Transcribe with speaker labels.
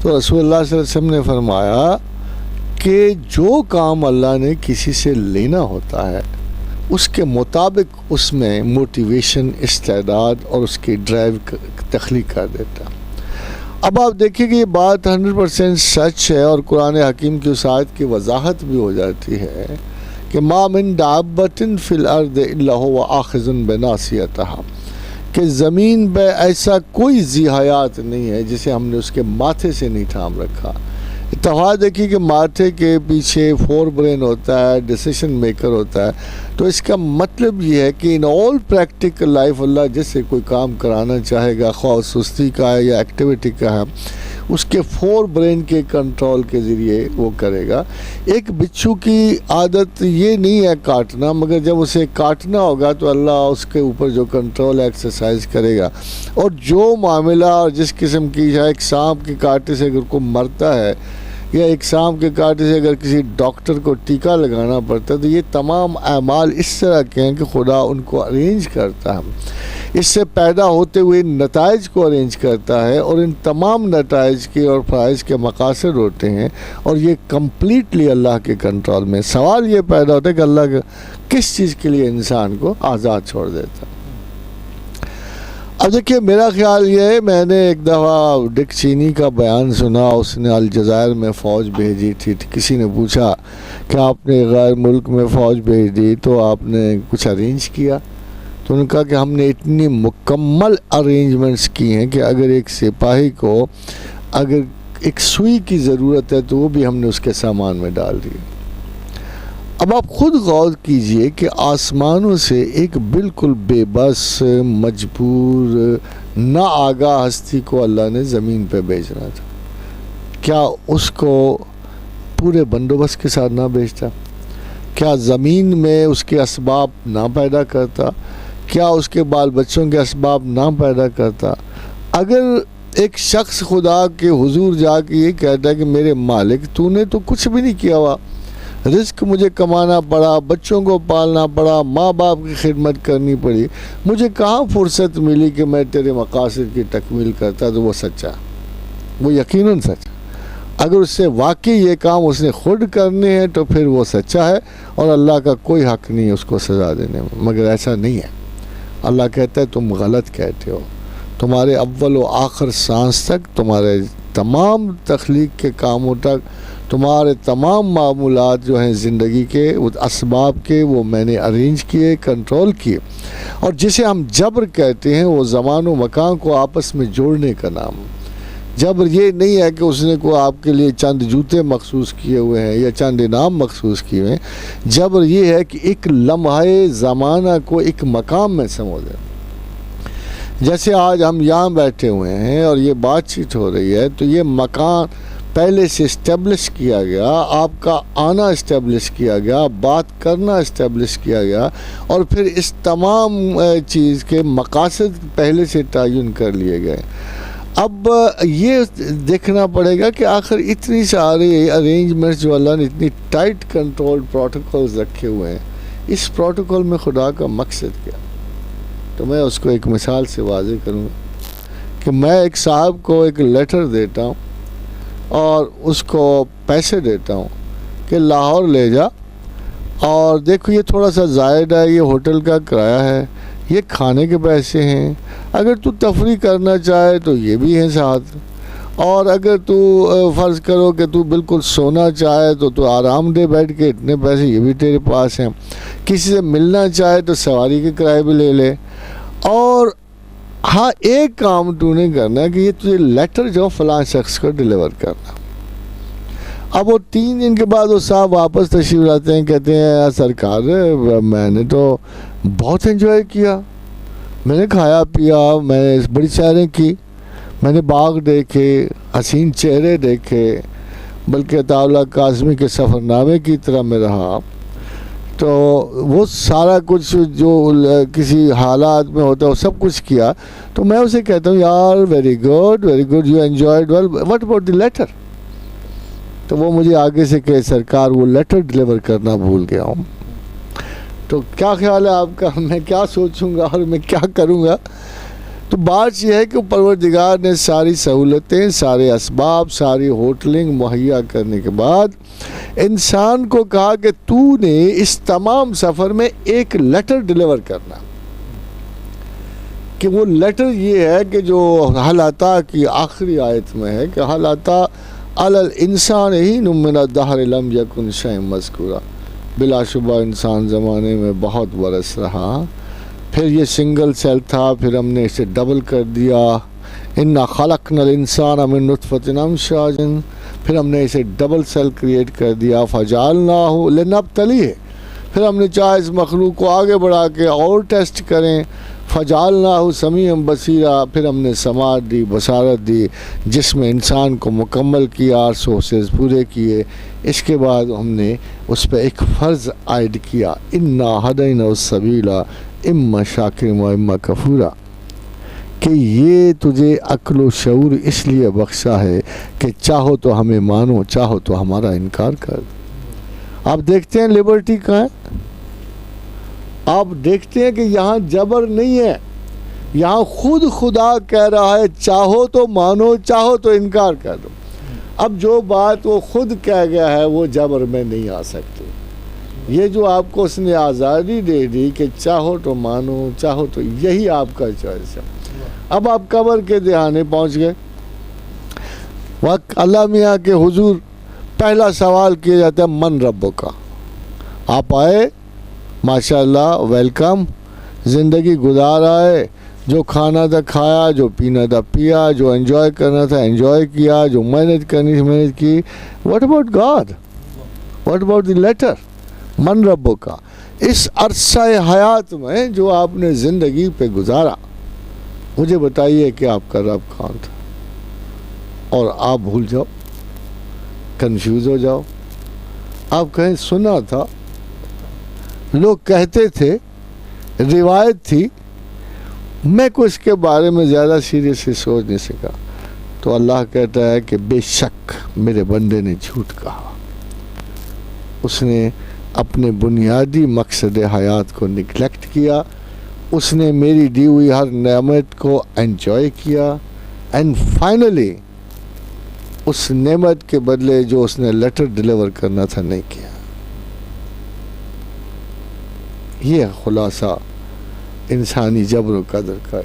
Speaker 1: تو رسول اللہ صلی اللہ علیہ وسلم نے فرمایا کہ جو کام اللہ نے کسی سے لینا ہوتا ہے اس کے مطابق اس میں موٹیویشن، استعداد اور اس کی ڈرائیو تخلیق کر دیتا ہے۔ اب آپ دیکھیں کہ یہ بات 100% سچ ہے، اور قرآن حکیم کی اس آیت کی وضاحت بھی ہو جاتی ہے کہ ما من دابۃ فی الارض الا هو آخذ بناصیتها، کہ زمین پہ ایسا کوئی ذی حیات نہیں ہے جسے ہم نے اس کے ماتھے سے نہیں تھام رکھا۔ اتفاق دیکھیے کہ ماتھے کے پیچھے فور برین ہوتا ہے، ڈیسیشن میکر ہوتا ہے، تو اس کا مطلب یہ ہے کہ ان آل پریکٹیکل لائف اللہ جس سے کوئی کام کرانا چاہے گا، خواہ سستی کا ہے یا ایکٹیویٹی کا ہے، اس کے فور برین کے کنٹرول کے ذریعے وہ کرے گا۔ ایک بچھو کی عادت یہ نہیں ہے کاٹنا، مگر جب اسے کاٹنا ہوگا تو اللہ اس کے اوپر جو کنٹرول ایکسرسائز کرے گا، اور جو معاملہ اور جس قسم کی ایک سانپ کے کاٹے سے اگر کوئی مرتا ہے یا ایک سانپ کے کاٹے سے اگر کسی ڈاکٹر کو ٹیکہ لگانا پڑتا ہے، تو یہ تمام اعمال اس طرح کے ہیں کہ خدا ان کو ارینج کرتا ہے، اس سے پیدا ہوتے ہوئے نتائج کو ارینج کرتا ہے، اور ان تمام نتائج کے اور فرائض کے مقاصد ہوتے ہیں، اور یہ کمپلیٹلی اللہ کے کنٹرول میں۔ سوال یہ پیدا ہوتا ہے کہ اللہ کس چیز کے لیے انسان کو آزاد چھوڑ دیتا ہے۔ اب دیکھیے میرا خیال یہ ہے، میں نے ایک دفعہ ڈک چینی کا بیان سنا، اس نے الجزائر میں فوج بھیجی تھی، کسی نے پوچھا کہ آپ نے غیر ملک میں فوج بھیج دی تو آپ نے کچھ ارینج کیا؟ تو انہوں نے کہا کہ ہم نے اتنی مکمل ارینجمنٹس کی ہیں کہ اگر ایک سپاہی کو اگر ایک سوئی کی ضرورت ہے تو وہ بھی ہم نے اس کے سامان میں ڈال دی۔ اب آپ خود غور کیجئے کہ آسمانوں سے ایک بالکل بے بس، مجبور، نا آگاہ ہستی کو اللہ نے زمین پہ بھیجنا تھا، کیا اس کو پورے بندوبست کے ساتھ نہ بھیجتا؟ کیا زمین میں اس کے اسباب نہ پیدا کرتا؟ کیا اس کے بال بچوں کے اسباب نہ پیدا کرتا؟ اگر ایک شخص خدا کے حضور جا کے یہ کہتا ہے کہ میرے مالک تو نے تو کچھ بھی نہیں کیا ہوا، رزق مجھے کمانا پڑا، بچوں کو پالنا پڑا، ماں باپ کی خدمت کرنی پڑی، مجھے کہاں فرصت ملی کہ میں تیرے مقاصد کی تکمیل کرتا، تو وہ سچا، وہ یقیناً سچا۔ اگر اس سے واقعی یہ کام اس نے خود کرنے ہیں تو پھر وہ سچا ہے، اور اللہ کا کوئی حق نہیں ہے اس کو سزا دینے میں، مگر ایسا نہیں ہے۔ اللہ کہتا ہے تم غلط کہتے ہو، تمہارے اول و آخر سانس تک، تمہارے تمام تخلیق کے کاموں تک، تمہارے تمام معمولات جو ہیں زندگی کے اسباب کے، وہ میں نے ارینج کیے، کنٹرول کیے۔ اور جسے ہم جبر کہتے ہیں وہ زمان و مکان کو آپس میں جوڑنے کا نام۔ جبر یہ نہیں ہے کہ اس نے کو آپ کے لیے چند جوتے مخصوص کیے ہوئے ہیں یا چند انعام مخصوص کیے ہوئے ہیں۔ جبر یہ ہے کہ ایک لمحہ زمانہ کو ایک مقام میں سمو دیں۔ جیسے آج ہم یہاں بیٹھے ہوئے ہیں اور یہ بات چیت ہو رہی ہے، تو یہ مکان پہلے سے اسٹیبلش کیا گیا، آپ کا آنا اسٹیبلش کیا گیا، بات کرنا اسٹیبلش کیا گیا، اور پھر اس تمام چیز کے مقاصد پہلے سے تعین کر لیے گئے۔ اب یہ دیکھنا پڑے گا کہ آخر اتنی سارے ارینجمنٹس جو اللہ نے اتنی ٹائٹ کنٹرول پروٹوکولز رکھے ہوئے ہیں، اس پروٹوکول میں خدا کا مقصد کیا؟ تو میں اس کو ایک مثال سے واضح کروں کہ میں ایک صاحب کو ایک لیٹر دیتا ہوں اور اس کو پیسے دیتا ہوں کہ لاہور لے جا، اور دیکھو یہ تھوڑا سا زائد ہے، یہ ہوٹل کا کرایہ ہے، یہ کھانے کے پیسے ہیں، اگر تو تفریح کرنا چاہے تو یہ بھی ہیں ساتھ، اور اگر تو فرض کرو کہ تو بالکل سونا چاہے تو آرام دہ بیٹھ کے اتنے پیسے یہ بھی تیرے پاس ہیں، کسی سے ملنا چاہے تو سواری کے کرائے بھی لے لے، اور ہاں ایک کام تو نے کرنا ہے کہ یہ تجھے لیٹر جو فلاں شخص کو ڈیلیور کرنا۔ اب وہ 3 دن کے بعد وہ صاحب واپس تشریف لاتے ہیں، کہتے ہیں سرکار میں نے تو بہت انجوائے کیا، میں نے کھایا پیا، میں نے بڑی سیریں کی، میں نے باغ دیکھے، حسین چہرے دیکھے، بلکہ عطا اللہ کاظمی کے سفر نامے کی طرح میں رہا، تو وہ سارا کچھ جو کسی حالات میں ہوتا ہے وہ سب کچھ کیا۔ تو میں اسے کہتا ہوں یار very good you enjoyed well, what about the latter? تو وہ مجھے آگے سے کہ سرکار وہ لیٹر ڈیلیور کرنا بھول گیا ہوں۔ تو کیا خیال ہے آپ کا، میں کیا سوچوں گا اور میں کیا کروں گا؟ تو بات یہ ہے کہ پروردگار نے ساری سہولتیں، سارے اسباب، ساری ہوٹلنگ مہیا کرنے کے بعد انسان کو کہا کہ تو نے اس تمام سفر میں ایک لیٹر ڈیلیور کرنا، کہ وہ لیٹر یہ ہے کہ جو حل عطا کی آخری آیت میں ہے کہ حل عطا علی الانسان حین من الدہر لم یکن شیئا مذکورا، بلا شبہ انسان زمانے میں بہت برس رہا، پھر یہ سنگل سیل تھا، پھر ہم نے اسے ڈبل کر دیا، انا خلقنا الانسان من نطفۃ امشاج، پھر ہم نے اسے ڈبل سیل کریٹ کر دیا، فجعلناہ لنبتلیہ، پھر ہم نے چاہا اس مخلوق کو آگے بڑھا کے اور ٹیسٹ کریں، فجعلناہ سمیعا بصیرا، پھر ہم نے سماعت دی، بصارت دی، جس میں انسان کو مکمل کیا، سورسز پورے کیے، اس کے بعد ہم نے اس پہ ایک فرض عائد کیا، انا ہدینا السبیل اما شاکر و اما کفورا، کہ یہ تجھے عقل و شعور اس لیے بخشا ہے کہ چاہو تو ہمیں مانو، چاہو تو ہمارا انکار کر دو۔ آپ دیکھتے ہیں لبرٹی کہاں ہے؟ آپ دیکھتے ہیں کہ یہاں جبر نہیں ہے، یہاں خود خدا کہہ رہا ہے چاہو تو مانو، چاہو تو انکار کر دو۔ اب جو بات وہ خود کہہ گیا ہے وہ جبر میں نہیں آ سکتی، یہ جو آپ کو اس نے آزادی دے دی کہ چاہو تو مانو، چاہو تو، یہی آپ کا چوائس ہے۔ اب آپ قبر کے دہانے پہنچ گئے، وقت اللہ میاں کے حضور پہلا سوال کیا جاتا ہے من ربک کا، آپ آئے ماشاءاللہ ویلکم، زندگی گزار آئے، جو کھانا تھا کھایا، جو پینا تھا پیا، جو انجوائے کرنا تھا انجوائے کیا، جو محنت کرنی تھی محنت کی۔ What about God? What about the latter? من ربک کا، اس عرصہ حیات میں جو آپ نے زندگی پہ گزارا، مجھے بتائیے کہ آپ کا رب کون تھا؟ اور آپ بھول جاؤ، کنفیوز ہو جاؤ، آپ کہیں سنا تھا، لوگ کہتے تھے، روایت تھی، میں کو اس کے بارے میں زیادہ سیریسلی سوچ نہیں سکا۔ تو اللہ کہتا ہے کہ بے شک میرے بندے نے جھوٹ کہا، اس نے اپنے بنیادی مقصد حیات کو نگلیکٹ کیا، اس نے میری دی ہوئی ہر نعمت کو انجوائے کیا، اینڈ فائنلی اس نعمت کے بدلے جو اس نے لیٹر ڈیلیور کرنا تھا نہیں کیا۔ یہ خلاصہ انسانی جبر و قدر کا۔